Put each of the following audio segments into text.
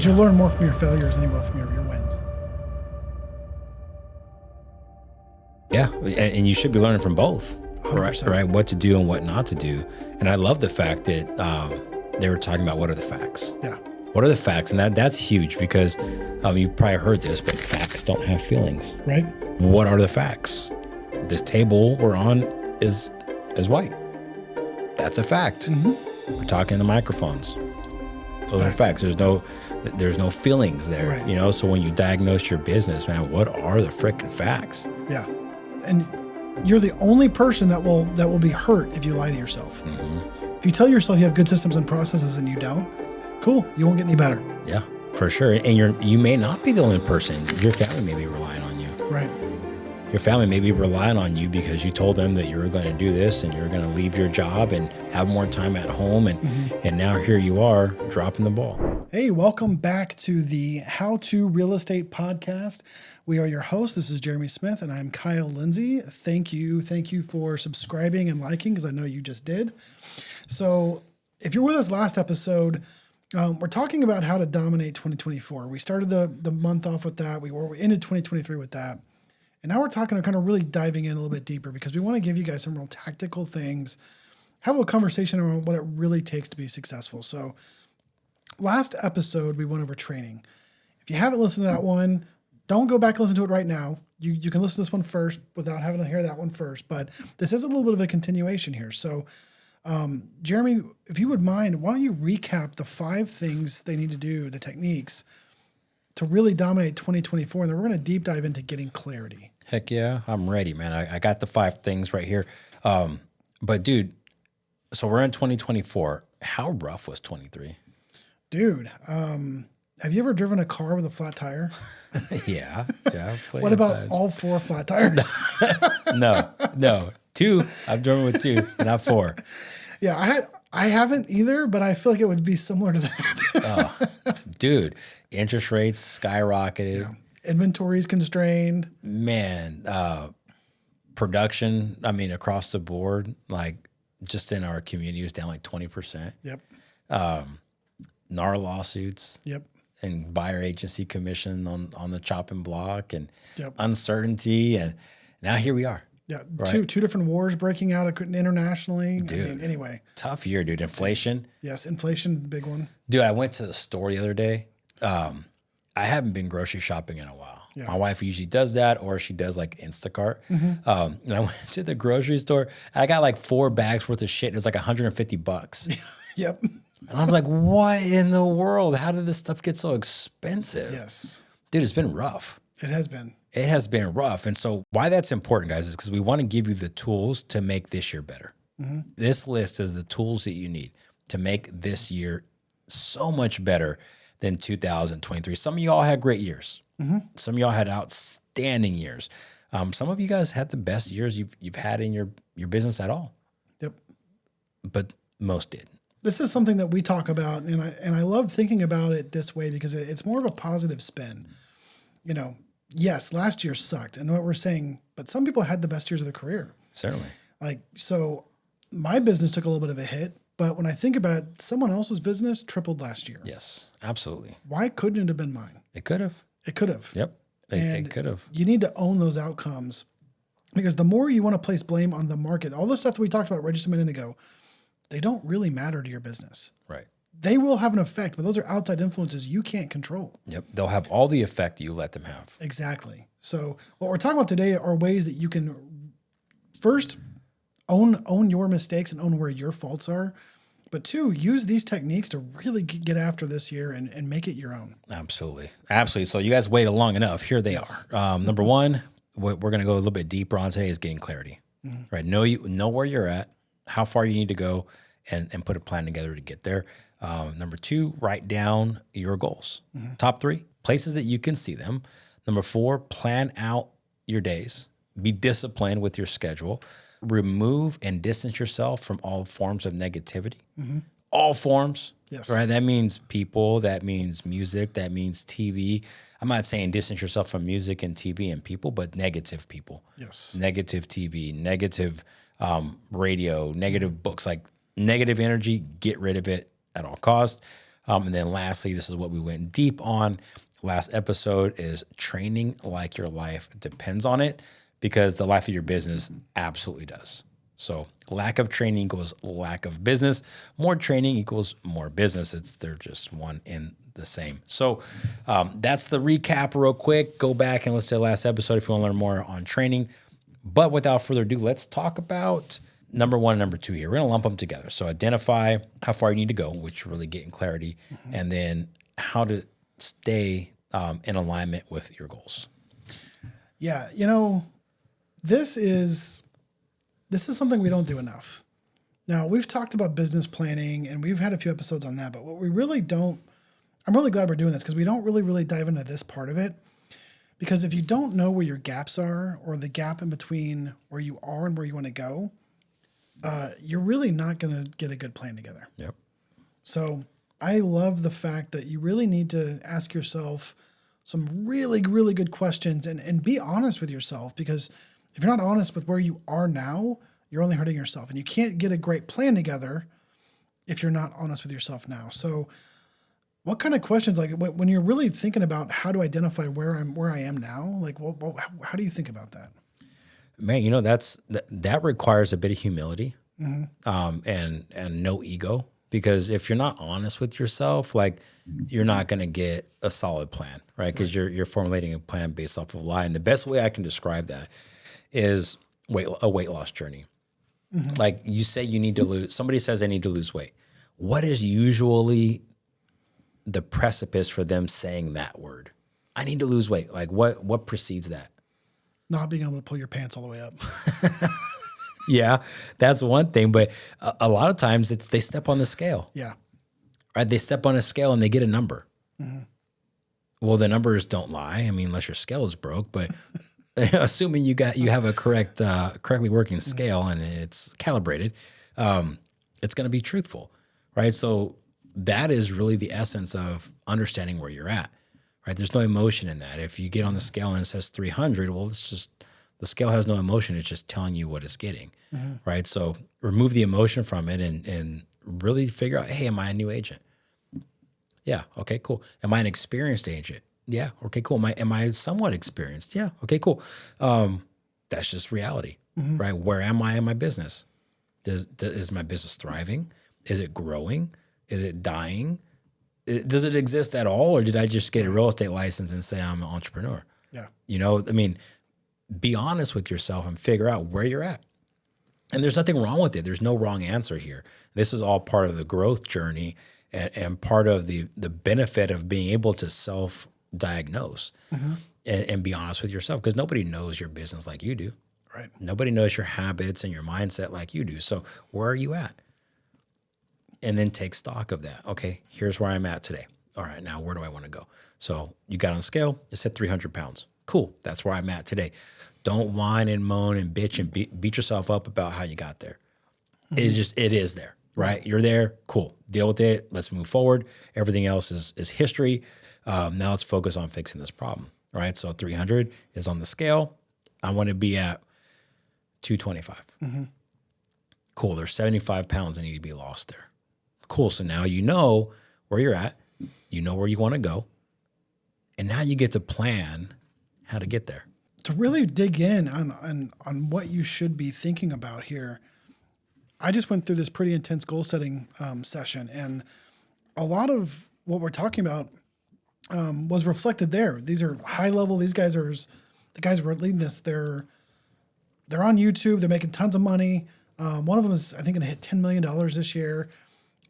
Because you'll learn more from your failures than you will from your wins. Yeah, and you should be learning from both, 100%. right? What to do and what not to do. And I love the fact that they were talking about what are the facts. Yeah. What are the facts? And that's huge because you've probably heard this, but facts don't have feelings. Right. What are the facts? This table we're on is white. That's a fact. Mm-hmm. We're talking to microphones. Those are facts. There's no feelings there, Right. So when you diagnose your business, man, what are the freaking facts? Yeah. And you're the only person that will be hurt if you lie to yourself. Mm-hmm. If you tell yourself you have good systems and processes and you don't, cool, you won't get any better. Yeah, for sure. And you may not be the only person. Your family may be relying on you. Right. Your family may be relying on you because you told them that you were going to do this and you're going to leave your job and have more time at home. And now here you are dropping the ball. Hey, welcome back to the How to Real Estate Podcast. We are your hosts. This is Jeremy Smith and I'm Kyle Lindsay. Thank you for subscribing and liking, because I know you just did. So if you're with us last episode, we're talking about how to dominate 2024. We started the month off with that. We ended 2023 with that. And now we're talking, kind of really diving in a little bit deeper, because we want to give you guys some real tactical things, have a little conversation around what it really takes to be successful. So last episode, we went over training. If you haven't listened to that one, don't go back and listen to it right now. You can listen to this one first without having to hear that one first. But this is a little bit of a continuation here. So Jeremy, if you would mind, why don't you recap the 5 things they need to do, the techniques, to really dominate 2024, and then we're going to deep dive into getting clarity. Heck yeah, I'm ready, man. I got the 5 things right here. But dude, so we're in 2024. How rough was 23? Dude, have you ever driven a car with a flat tire? Yeah. What about all 4 flat tires? No. 2. I've driven with 2, not 4. Yeah, I haven't either, but I feel like it would be similar to that. Dude, interest rates skyrocketed. Yeah. Inventory's constrained. Man, production, across the board, like just in our community was down like 20%. Yep. NAR lawsuits. Yep. And buyer agency commission on the chopping block and Yep. uncertainty. And now here we are. Yeah. Right. Two different wars breaking out internationally. Dude. Anyway. Tough year, dude. Inflation. Yes. Inflation, the big one. Dude, I went to the store the other day. I haven't been grocery shopping in a while. Yeah. My wife usually does that, or she does like Instacart. And I went to the grocery store. I got like 4 bags worth of shit. It was like $150. Yep. And I'm like, what in the world? How did this stuff get so expensive? Yes. Dude, it's been rough. It has been. It has been rough. And so why that's important, guys, is because we want to give you the tools to make this year better. Mm-hmm. This list is the tools that you need to make this year so much better than 2023. Some of y'all had great years. Mm-hmm. Some of y'all had outstanding years. Some of you guys had the best years you've had in your business at all. Yep. But most did. This is something that we talk about, and I love thinking about it this way, because it's more of a positive spin. Yes, last year sucked, and what we're saying, but some people had the best years of their career. Certainly. So my business took a little bit of a hit, but when I think about it, someone else's business tripled last year. Yes, absolutely. Why couldn't it have been mine? It could have. It could have. Yep. It could have. You need to own those outcomes, because the more you want to place blame on the market, all the stuff that we talked about right just a minute ago, they don't really matter to your business. Right. They will have an effect, but those are outside influences you can't control. Yep. They'll have all the effect you let them have. Exactly. So what we're talking about today are ways that you can first own your mistakes and own where your faults are. But 2, use these techniques to really get after this year and make it your own. Absolutely. So you guys waited long enough. Here they are. Number 1, what we're going to go a little bit deeper on today is getting clarity. Mm-hmm. Right. Know where you're at, how far you need to go, and put a plan together to get there. Number 2, write down your goals. Mm-hmm. Top 3, places that you can see them. Number 4, plan out your days. Be disciplined with your schedule. Remove and distance yourself from all forms of negativity. Mm-hmm. All forms. Yes. Right. That means people. That means music. That means TV. I'm not saying distance yourself from music and TV and people, but negative people. Yes. Negative TV, negative radio, negative books, like negative energy. Get rid of it at all costs. And then lastly, this is what we went deep on last episode is training like your life depends on it, because the life of your business absolutely does. So lack of training equals lack of business. More training equals more business. They're just one and the same. So that's the recap real quick. Go back and listen to the last episode if you want to learn more on training. But without further ado, let's talk about number one and number two here. We're going to lump them together. So identify how far you need to go, which really getting clarity, and then how to stay in alignment with your goals. Yeah, this is something we don't do enough. Now, we've talked about business planning, and we've had a few episodes on that, but what we really don't, I'm really glad we're doing this because we don't really dive into this part of it. Because if you don't know where your gaps are, or the gap in between where you are and where you want to go, you're really not going to get a good plan together. Yep. So I love the fact that you really need to ask yourself some really good questions and be honest with yourself, because if you're not honest with where you are now, you're only hurting yourself, and you can't get a great plan together if you're not honest with yourself now. So what kind of questions, like when you're really thinking about how to identify where I am now, like how do you think about that? Man, that requires a bit of humility, and no ego. Because if you're not honest with yourself, like you're not going to get a solid plan, right? Because you're formulating a plan based off of a lie. And the best way I can describe that is a weight loss journey. Like you say you need to lose, somebody says they need to lose weight. What is usually the precipice for them saying that word? I need to lose weight. Like what precedes that? Not being able to pull your pants all the way up. Yeah, that's one thing. But a lot of times they step on the scale. Yeah. Right? They step on a scale and they get a number. Well, the numbers don't lie. I mean, unless your scale is broke, but assuming you have a correctly working scale and it's calibrated, it's going to be truthful, right? So that is really the essence of understanding where you're at, right? There's no emotion in that. If you get on the scale and it says 300, well, it's just, the scale has no emotion. It's just telling you what it's getting, right? So remove the emotion from it and really figure out, hey, am I a new agent? Yeah. Okay, cool. Am I an experienced agent? Yeah. Okay, cool. Am I somewhat experienced? Yeah. Okay, cool. That's just reality, right? Where am I in my business? Is my business thriving? Is it growing? Is it dying? Does it exist at all? Or did I just get a real estate license and say I'm an entrepreneur? Yeah. Be honest with yourself and figure out where you're at. And there's nothing wrong with it. There's no wrong answer here. This is all part of the growth journey and part of the benefit of being able to self-diagnose and be honest with yourself, because nobody knows your business like you do. Right. Nobody knows your habits and your mindset like you do. So where are you at? And then take stock of that. Okay, here's where I'm at today. All right, now where do I want to go? So you got on the scale, it said 300 pounds. Cool, that's where I'm at today. Don't whine and moan and bitch and beat yourself up about how you got there. It is there, right? You're there, cool. Deal with it, let's move forward. Everything else is history. Now let's focus on fixing this problem, right? So 300 is on the scale. I want to be at 225. Cool, there's 75 pounds that need to be lost there. Cool, so now you know where you're at, you know where you want to go, and now you get to plan how to get there. To really dig in on what you should be thinking about here, I just went through this pretty intense goal setting session, and a lot of what we're talking about was reflected there. These are high level. These guys are the guys who are leading this. They're on YouTube. They're making tons of money. One of them is, I think, going to hit $10 million this year.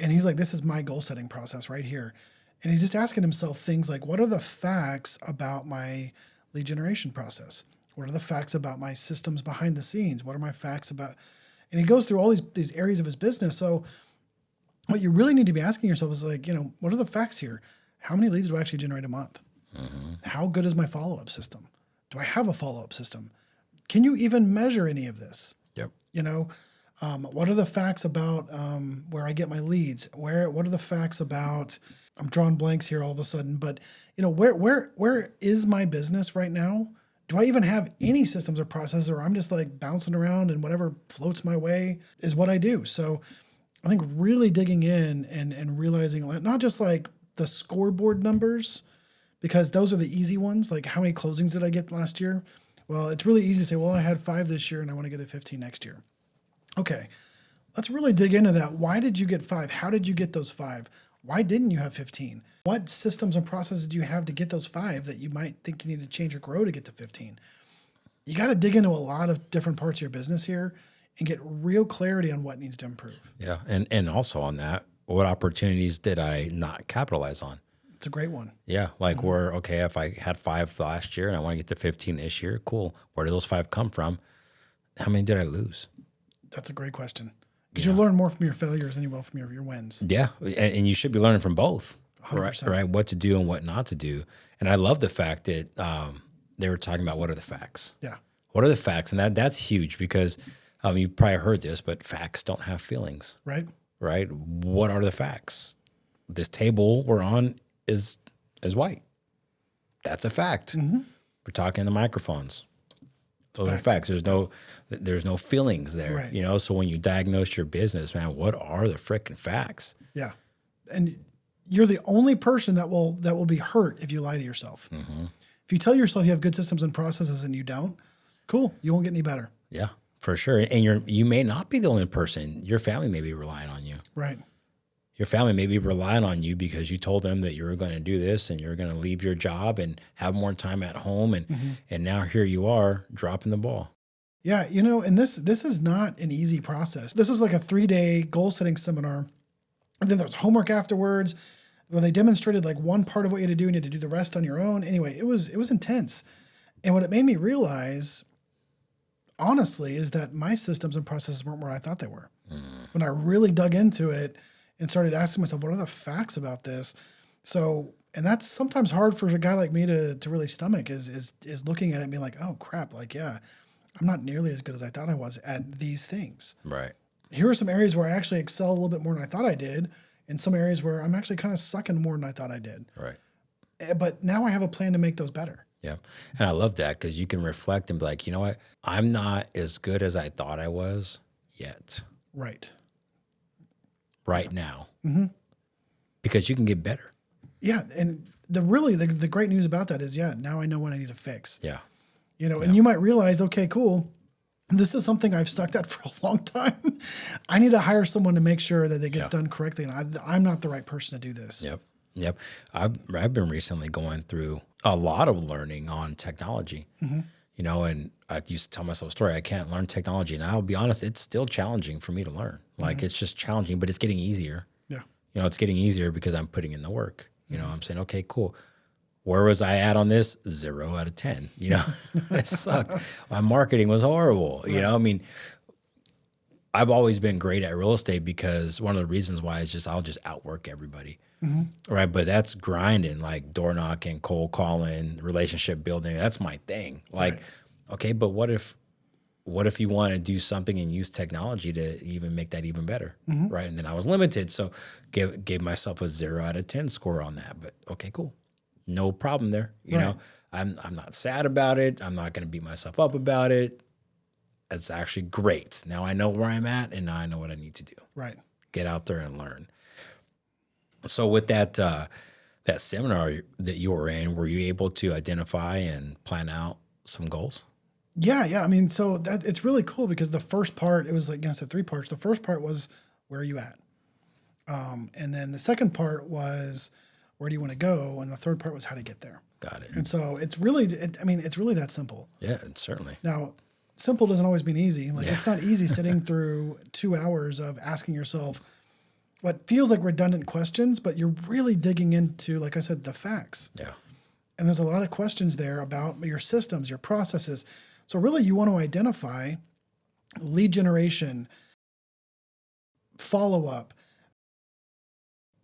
And he's like, this is my goal setting process right here. And he's just asking himself things like, what are the facts about my lead generation process? What are the facts about my systems behind the scenes? What are my facts about, and he goes through all these areas of his business. So what you really need to be asking yourself is like, what are the facts here? How many leads do I actually generate a month? How good is my follow-up system? Do I have a follow-up system? Can you even measure any of this? Yep. What are the facts about where I get my leads? What are the facts about, I'm drawing blanks here all of a sudden, but where is my business right now? Do I even have any systems or processes, or I'm just like bouncing around and whatever floats my way is what I do? So I think really digging in and realizing not just like the scoreboard numbers, because those are the easy ones. Like how many closings did I get last year? Well, it's really easy to say, well, I had 5 this year and I want to get a 15 next year. Okay, let's really dig into that. Why did you get 5? How did you get those 5? Why didn't you have 15? What systems and processes do you have to get those 5 that you might think you need to change or grow to get to 15? You got to dig into a lot of different parts of your business here and get real clarity on what needs to improve. Yeah. And also on that, what opportunities did I not capitalize on? It's a great one. Yeah. Like okay, if I had 5 last year and I want to get to 15 this year, cool. Where do those 5 come from? How many did I lose? That's a great question. Because you learn more from your failures than you will from your wins. Yeah. And you should be learning from both. 100%. Right. What to do and what not to do. And I love the fact that they were talking about what are the facts. Yeah. What are the facts? And that's huge because you've probably heard this, but facts don't have feelings. Right. Right. What are the facts? This table we're on is white. That's a fact. Mm-hmm. We're talking the microphones. Those are facts. There's no feelings there. Right. So when you diagnose your business, man, what are the frickin' facts? Yeah. And you're the only person that will be hurt if you lie to yourself. Mm-hmm. If you tell yourself you have good systems and processes and you don't, cool, you won't get any better. Yeah, for sure. And you may not be the only person. Your family may be relying on you. Right. Your family may be relying on you because you told them that you were going to do this and you're going to leave your job and have more time at home. And now here you are dropping the ball. Yeah. And this is not an easy process. This was like a 3-day goal setting seminar. And then there was homework afterwards where they demonstrated like one part of what you had to do and you had to do the rest on your own. Anyway, it was intense. And what it made me realize, honestly, is that my systems and processes weren't where I thought they were. When I really dug into it and started asking myself, what are the facts about this? So, and that's sometimes hard for a guy like me to really stomach is looking at it and being like, oh crap, like, yeah, I'm not nearly as good as I thought I was at these things. Right. Here are some areas where I actually excel a little bit more than I thought I did, and some areas where I'm actually kind of sucking more than I thought I did. Right. But now I have a plan to make those better. Yeah. And I love that because you can reflect and be like, you know what? I'm not as good as I thought I was yet. Right now. Mm-hmm. Because you can get better. Yeah. And the great news about that is, now I know what I need to fix. Yeah. And you might realize, okay, cool. This is something I've stuck at for a long time. I need to hire someone to make sure that it gets done correctly. And I'm not the right person to do this. Yep. I've been recently going through a lot of learning on technology, and I used to tell myself a story. I can't learn technology. And I'll be honest, it's still challenging for me to learn. Like it's just challenging, but it's getting easier. Yeah. It's getting easier because I'm putting in the work. I'm saying, okay, cool. Where was I at on this? 0 out of 10. It sucked. My marketing was horrible. Right. I've always been great at real estate because one of the reasons why is I'll just outwork everybody. Right. But that's grinding, like door knocking, cold calling, relationship building. That's my thing. Like, okay, but what if you want to do something and use technology to even make that even better? Right. And then I was limited. So gave myself a 0 out of 10 score on that. But okay, cool. No problem there. You know, I'm not sad about it. I'm not going to beat myself up about it. It's actually great. Now I know where I'm at and now I know what I need to do. Right. Get out there and learn. So with that seminar that you were in, were you able to identify and plan out some goals? Yeah. I mean, so that it's really cool because the first part, it was like, I said 3 parts. The first part was, where are you at? And then the second part was, where do you want to go? And the third part was how to get there. Got it. And so it's really that simple. Yeah, certainly. Now, simple doesn't always mean easy. Like it's not easy sitting through 2 hours of asking yourself what feels like redundant questions, but you're really digging into, like I said, the facts. Yeah. And there's a lot of questions there about your systems, your processes. So really you want to identify lead generation, follow-up.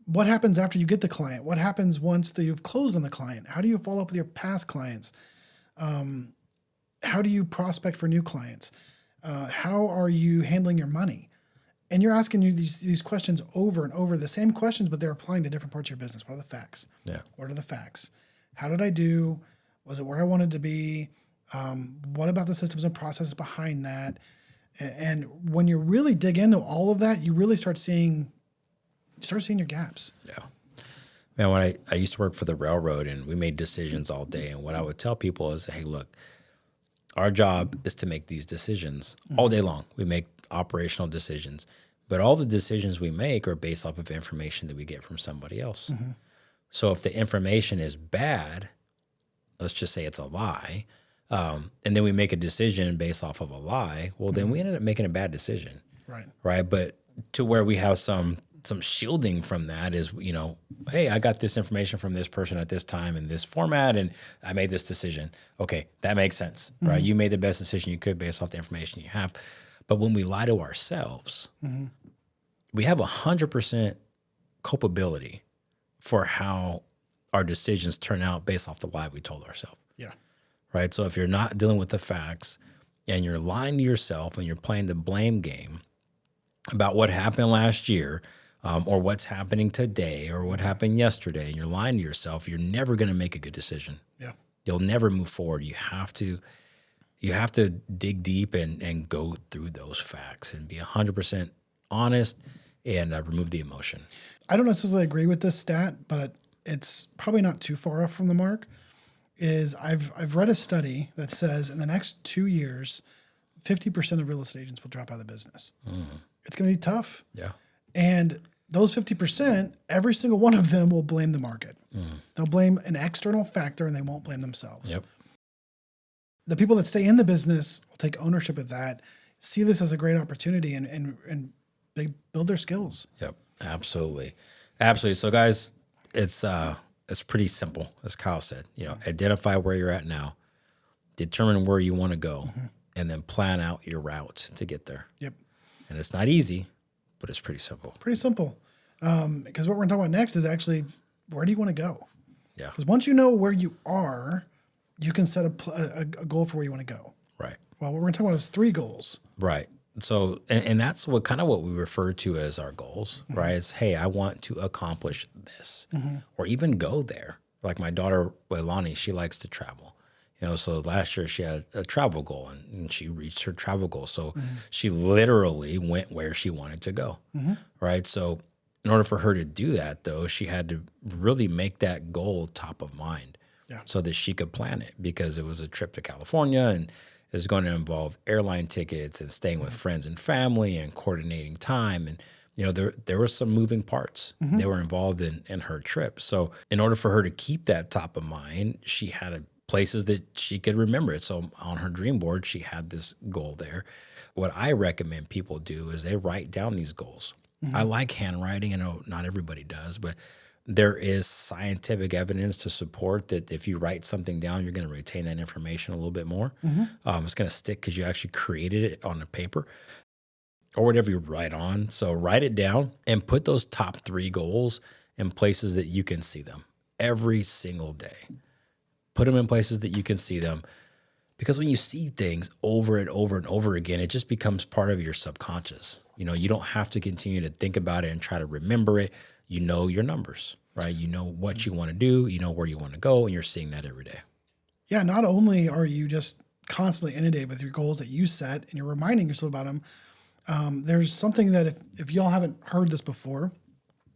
What happens after you get the client? What happens once you've closed on the client? How do you follow up with your past clients? How do you prospect for new clients? How are you handling your money? And you're asking you these questions over and over, the same questions, but they're applying to different parts of your business. What are the facts? Yeah. What are the facts? How did I do? Was it where I wanted to be? What about the systems and processes behind that? And when you really dig into all of that, you really start seeing your gaps. Yeah. Man, when I used to work for the railroad and we made decisions all day. And what I would tell people is, hey, look, our job is to make these decisions all day long. We make operational decisions, but all the decisions we make are based off of information that we get from somebody else. So if the information is bad, let's just say it's a lie, and then we make a decision based off of a lie, well, then we ended up making a bad decision. Right. But to where we have some shielding from that is, hey, I got this information from this person at this time in this format, and I made this decision. Okay, that makes sense, right? You made the best decision you could based off the information you have. But when we lie to ourselves, we have 100% culpability for how our decisions turn out based off the lie we told ourselves. Yeah. Right? So if you're not dealing with the facts and you're lying to yourself and you're playing the blame game about what happened last year, or what's happening today or what happened yesterday, and you're lying to yourself, you're never going to make a good decision. Yeah. You'll never move forward. You have to dig deep and go through those facts and be 100% honest and remove the emotion. I don't necessarily agree with this stat, but it's probably not too far off from the mark. I've read a study that says in the next 2 years, 50% of real estate agents will drop out of the business. It's going to be tough. Yeah. And those 50%, every single one of them will blame the market. They'll blame an external factor and they won't blame themselves. Yep. The people that stay in the business will take ownership of that, see this as a great opportunity, and they build their skills. Yep. Absolutely. Absolutely. So guys, it's pretty simple, as Kyle said. Identify where you're at now, determine where you want to go, and then plan out your route to get there. Yep. And it's not easy, but it's pretty simple. Pretty simple. Because what we're going to talk about next is actually, where do you want to go? Yeah. Because once you know where you are, you can set a goal for where you want to go. Right. Well, what we're going to talk about is 3 goals. Right. So, and that's what we refer to as our goals, right? It's, hey, I want to accomplish this or even go there. Like my daughter, Leilani, she likes to travel. So last year she had a travel goal and she reached her travel goal. So she literally went where she wanted to go, right? So in order for her to do that, though, she had to really make that goal top of mind so that she could plan it, because it was a trip to California and it's going to involve airline tickets and staying with friends and family and coordinating time. And, there were some moving parts that were involved in her trip. So in order for her to keep that top of mind, she had places that she could remember it. So on her dream board, she had this goal there. What I recommend people do is they write down these goals. I like handwriting. I know not everybody does, but there is scientific evidence to support that if you write something down, you're going to retain that information a little bit more. It's going to stick because you actually created it on the paper or whatever you write on. So write it down and put those top 3 goals in places that you can see them every single day. Put them in places that you can see them, because when you see things over and over and over again, it just becomes part of your subconscious. You don't have to continue to think about it and try to remember it. You know your numbers, right? You know what you want to do, you know where you want to go, and you're seeing that every day. Yeah, not only are you just constantly inundated with your goals that you set and you're reminding yourself about them, there's something that if y'all haven't heard this before,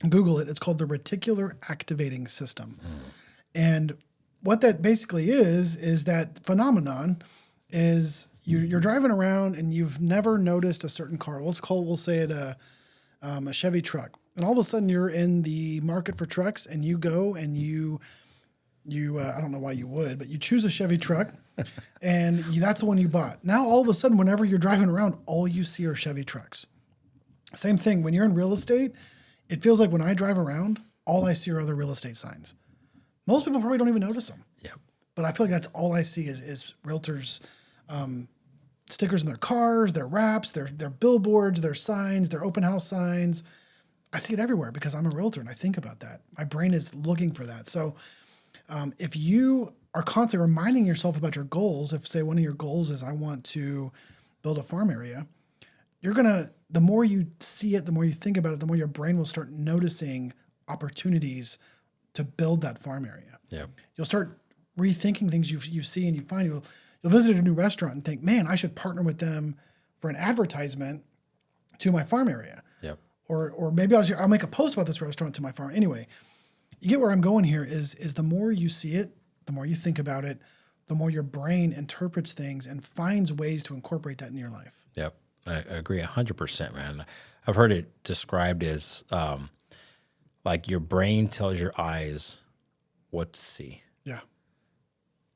Google it. It's called the reticular activating system. And what that basically is that phenomenon is you're driving around and you've never noticed a certain car. We'll say it a Chevy truck. And all of a sudden you're in the market for trucks and you go and you I don't know why you would, but you choose a Chevy truck and that's the one you bought. Now, all of a sudden, whenever you're driving around, all you see are Chevy trucks. Same thing. When you're in real estate, it feels like when I drive around, all I see are other real estate signs. Most people probably don't even notice them. Yep. But I feel like that's all I see is realtors' stickers in their cars, their wraps, their billboards, their signs, their open house signs. I see it everywhere because I'm a realtor and I think about that. My brain is looking for that. So if you are constantly reminding yourself about your goals, if say one of your goals is I want to build a farm area, the more you see it, the more you think about it, the more your brain will start noticing opportunities to build that farm area. Yep. You'll start rethinking things you see and you find you'll visit a new restaurant and think, man, I should partner with them for an advertisement to my farm area. Yep. Or maybe I'll make a post about this restaurant to my farm. Anyway, you get where I'm going here is the more you see it, the more you think about it, the more your brain interprets things and finds ways to incorporate that in your life. Yep. I agree 100%, man. I've heard it described as like your brain tells your eyes what to see. Yeah.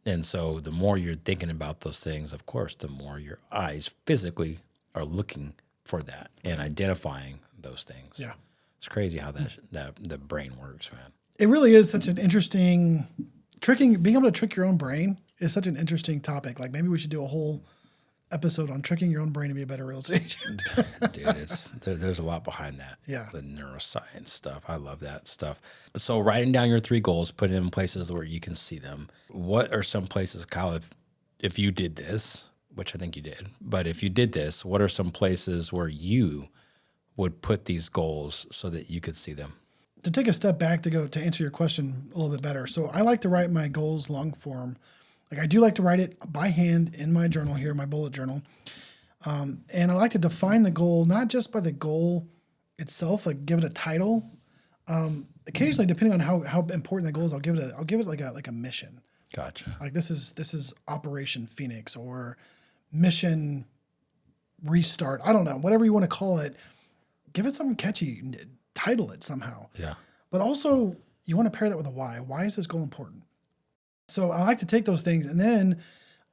And so the more you're thinking about those things, of course, the more your eyes physically are looking for that and identifying those things. Yeah. It's crazy how that the brain works, man. It really is such an interesting being able to trick your own brain is such an interesting topic. Like maybe we should do a whole episode on tricking your own brain to be a better real estate agent. Dude, there's a lot behind that. Yeah. The neuroscience stuff. I love that stuff. So writing down your 3 goals, put it in places where you can see them. What are some places, Kyle, if you did this, which I think you did, but if you did this, what are some places where you would put these goals so that you could see them? To take a step back to answer your question a little bit better. So I like to write my goals long form. Like I do like to write it by hand in my journal here, my bullet journal. And I like to define the goal, not just by the goal itself, like give it a title. Occasionally, depending on how important the goal is, I'll give it like a mission. Gotcha. Like this is Operation Phoenix or Mission Restart. I don't know, whatever you want to call it. Give it something catchy. Title it somehow. Yeah. But also, you want to pair that with a why. Why is this goal important? So I like to take those things, and then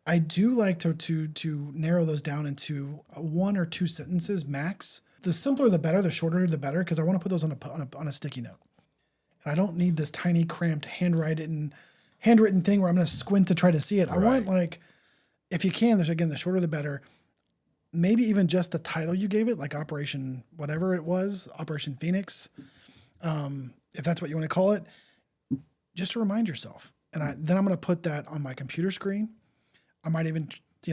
I do like to narrow those down into 1 or 2 sentences max. The simpler the better, the shorter the better, because I want to put those on a sticky note. And I don't need this tiny, cramped, handwritten thing where I'm going to squint to try to see it. I want, like, if you can, the shorter the better. Maybe even just the title you gave it, like Operation whatever it was, Operation Phoenix, if that's what you want to call it, just to remind yourself. And then I'm going to put that on my computer screen. I might even,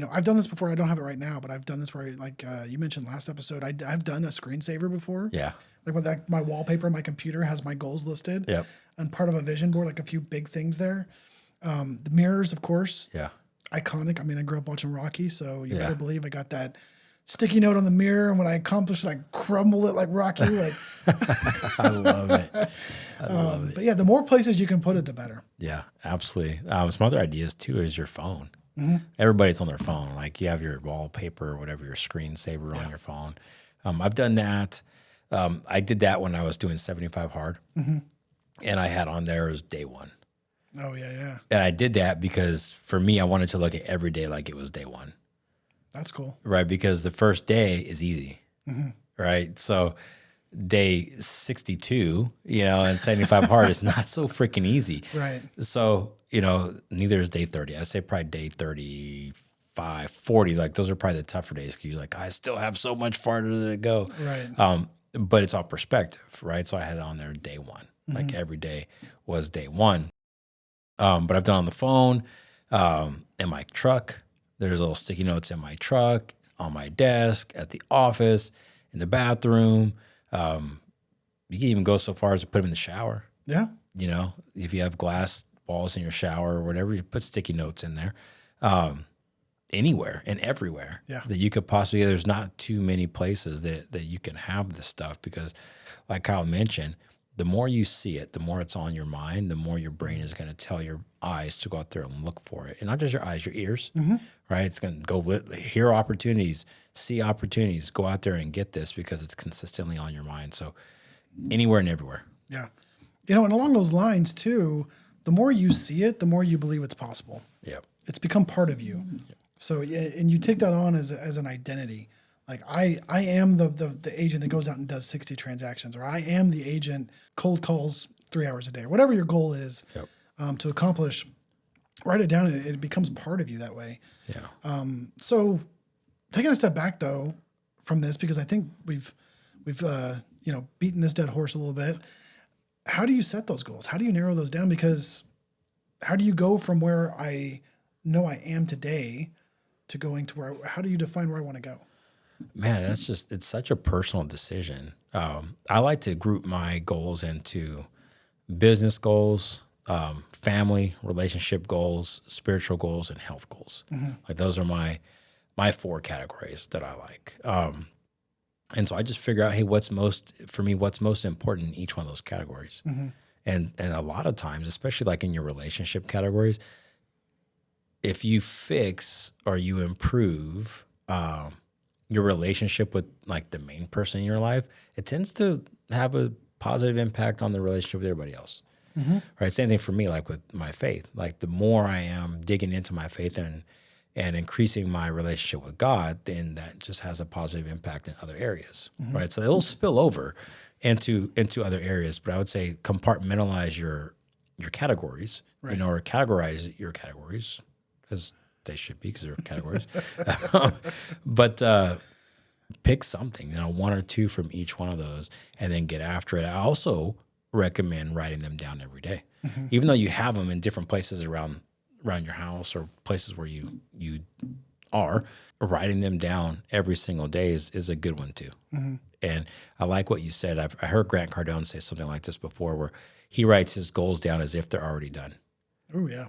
I've done this before. I don't have it right now, but I've done this where, like you mentioned last episode, I've done a screensaver before. Yeah. Like with my wallpaper, my computer has my goals listed. Yep. And part of a vision board, like a few big things there. The mirrors, of course. Yeah. Iconic. I mean, I grew up watching Rocky, so you better believe I got that sticky note on the mirror, and when I accomplish it, I crumble it like Rocky. Like I love it. But yeah, the more places you can put it, the better. Yeah, absolutely. Some other ideas too is your phone. Mm-hmm. Everybody's on their phone. Like you have your wallpaper or whatever, your screensaver on your phone. I've done that. I did that when I was doing 75 hard, and I had on there as day 1. Oh yeah. And I did that because for me, I wanted to look at every day like it was day 1. That's cool. Right, because the first day is easy, right? So day 62, and 75 hard is not so freaking easy. Right. So, neither is day 30. I say probably day 35, 40. Like those are probably the tougher days because you're like, I still have so much farther to go. Right. But it's all perspective, right? So I had it on there day 1. Like every day was day 1. But I've done on the phone, in my truck. There's little sticky notes in my truck, on my desk, at the office, in the bathroom. You can even go so far as to put them in the shower. Yeah. If you have glass walls in your shower or whatever, you put sticky notes in there. Anywhere and everywhere that you could possibly. There's not too many places that you can have this stuff because, like Kyle mentioned, the more you see it, the more it's on your mind, the more your brain is going to tell your eyes to go out there and look for it. And not just your eyes, your ears, right? It's going to go hear opportunities, see opportunities, go out there and get this because it's consistently on your mind. So anywhere and everywhere. Yeah. And along those lines too, the more you see it, the more you believe it's possible. Yeah. It's become part of you. Yep. So, and you take that on as an identity. Like I am the agent that goes out and does 60 transactions, or I am the agent cold calls 3 hours a day, or whatever your goal is to accomplish. Write it down, and it becomes part of you that way. Yeah. So taking a step back though from this, because I think we've beaten this dead horse a little bit. How do you set those goals? How do you narrow those down? Because how do you go from where I know I am today to going to how do you define where I want to go? Man, it's such a personal decision. I like to group my goals into business goals, family, relationship goals, spiritual goals, and health goals. Like those are my my 4 categories that I like. And so I just figure out, hey, what's most important in each one of those categories. And a lot of times, especially like in your relationship categories, if you fix or you improve your relationship with like the main person in your life, it tends to have a positive impact on the relationship with everybody else. Right? Same thing for me, like with my faith. Like the more I am digging into my faith and increasing my relationship with God, then that just has a positive impact in other areas, right? So it'll spill over into other areas. But I would say compartmentalize your categories, or categorize your categories as they should be because they're categories. But pick something, 1 or 2 from each one of those, and then get after it. I also recommend writing them down every day, even though you have them in different places around your house or places where you are. Writing them down every single day is a good one too. And I like what you said. I heard Grant Cardone say something like this before, where he writes his goals down as if they're already done. Oh yeah.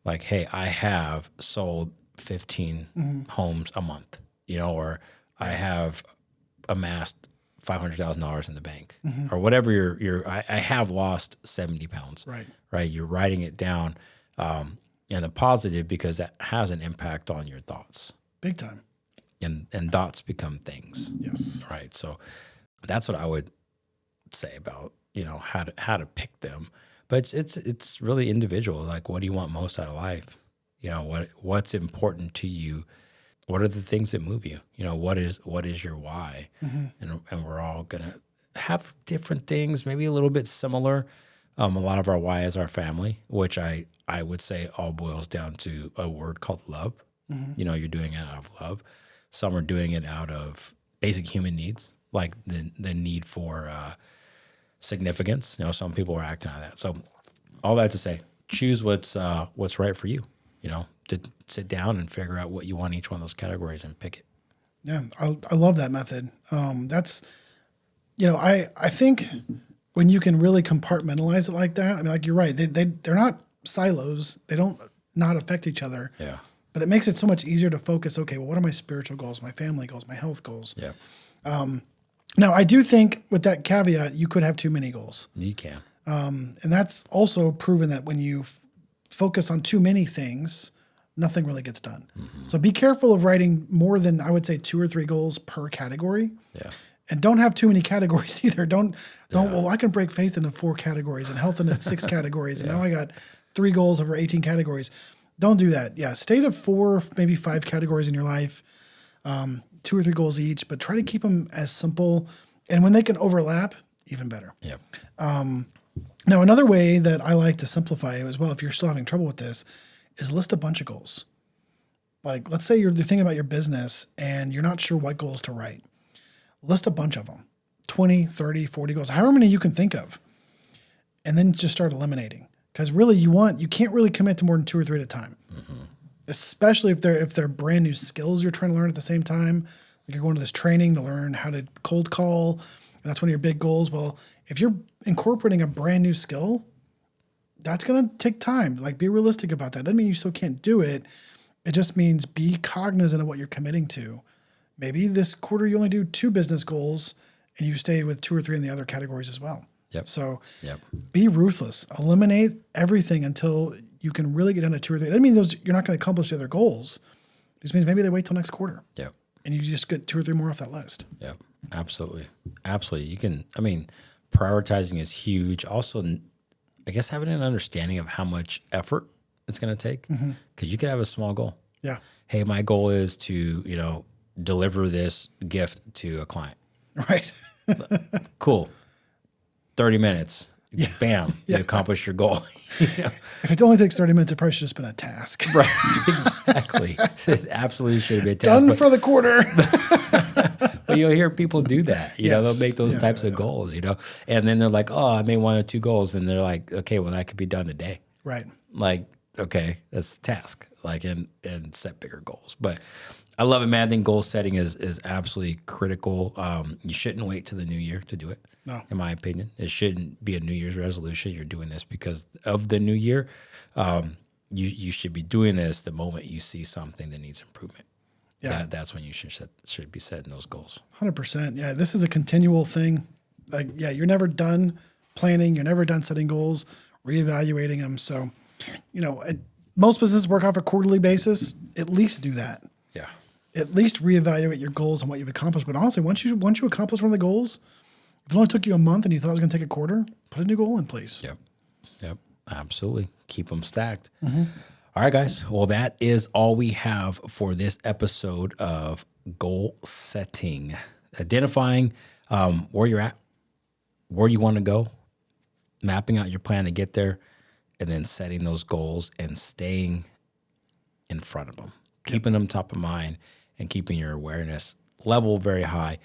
Like, hey, I have sold 15 homes a month, or I have amassed $500,000 in the bank, or whatever I have lost 70 pounds. Right. You're writing it down. And the positive, because that has an impact on your thoughts. Big time. And thoughts become things. Yes. Right. So that's what I would say about, how to pick them. But it's really individual. Like, what do you want most out of life? What's important to you? What are the things that move you? What is your why? And we're all gonna have different things, maybe a little bit similar. A lot of our why is our family, which I would say all boils down to a word called love. You're doing it out of love. Some are doing it out of basic human needs, like the need for significance. Some people are acting on that. So all that to say, choose what's right for you. To sit down and figure out what you want in each one of those categories and pick it. Yeah, I love that method. That's, I think when you can really compartmentalize it like that, I mean, like you're right, they're not silos. They don't not affect each other. Yeah. But it makes it so much easier to focus. Okay, well, what are my spiritual goals, my family goals, my health goals? Yeah. Now, I do think with that caveat, you could have too many goals. You can. And that's also proven that when you focus on too many things, nothing really gets done. So be careful of writing more than, I would say, 2 or 3 goals per category. Yeah. And don't have too many categories either. Don't. Well, I can break faith into 4 categories and health into 6 categories. And now I got 3 goals over 18 categories. Don't do that. Yeah. Stay to 4, maybe 5 categories in your life, 2 or 3 goals each, but try to keep them as simple. And when they can overlap, even better. Yeah. Now, another way that I like to simplify it as well, if you're still having trouble with this, is list a bunch of goals. Like, let's say you're thinking about your business and you're not sure what goals to write. List a bunch of them, 20, 30, 40 goals, however many you can think of, and then just start eliminating. Because really you can't really commit to more than 2 or 3 at a time, especially if they're brand new skills you're trying to learn at the same time. Like you're going to this training to learn how to cold call, and that's one of your big goals. Well, if you're incorporating a brand new skill, that's going to take time. Like, be realistic about that. Doesn't mean you still can't do it. It just means be cognizant of what you're committing to. Maybe this quarter you only do 2 business goals and you stay with 2 or 3 in the other categories as well. So be ruthless. Eliminate everything until you can really get down to 2 or 3. That doesn't mean you're not going to accomplish the other goals. It just means maybe they wait till next quarter. And you just get 2 or 3 more off that list. Absolutely. You can, prioritizing is huge. Also, I guess having an understanding of how much effort it's going to take, because you could have a small goal. Hey, my goal is to, deliver this gift to a client. Right. Cool. 30 minutes. Bam. You accomplish your goal. If it only takes 30 minutes, it probably should have just been a task. Right. Exactly. It absolutely should be a task. Done for the quarter. But you'll hear people do that. They'll make those types of goals, and then they're like, oh, I made 1 or 2 goals. And they're like, okay, well, that could be done today. Right. Like, okay, that's a task, and set bigger goals. But I love it, man. I think goal setting is absolutely critical. You shouldn't wait till the new year to do it. No. In my opinion, it shouldn't be a New Year's resolution. You're doing this because of the new year. You should be doing this the moment you see something that needs improvement. Yeah. that's when you should be setting those goals. 100%. Yeah. This is a continual thing. Like, yeah, you're never done planning. You're never done setting goals, reevaluating them. So, most businesses work off a quarterly basis. At least do that. Yeah. At least reevaluate your goals and what you've accomplished. But honestly, once you accomplish one of the goals, if it only took you a month and you thought it was going to take a quarter, put a new goal in place. Yep. Absolutely. Keep them stacked. All right, guys. Well, that is all we have for this episode of goal setting. Identifying where you're at, where you want to go, mapping out your plan to get there, and then setting those goals and staying in front of them, keeping them top of mind, and keeping your awareness level very high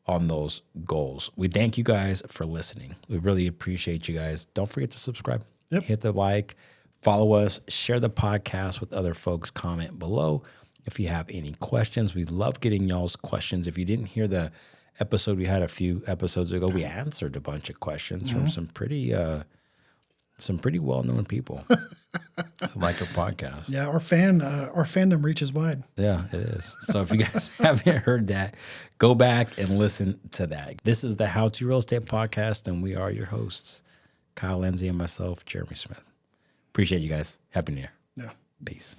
on those goals. We thank you guys for listening. We really appreciate you guys. Don't forget to subscribe. Yep. Hit the like, follow us, share the podcast with other folks, comment below. If you have any questions, we love getting y'all's questions. If you didn't hear the episode we had a few episodes ago, we answered a bunch of questions from some pretty well-known people who like our podcast. Yeah, our fandom reaches wide. Yeah, it is. So if you guys haven't heard that, go back and listen to that. This is the How to Real Estate Podcast, and we are your hosts, Kyle Lindsay and myself, Jeremy Smith. Appreciate you guys. Happy New Year. Yeah. Peace.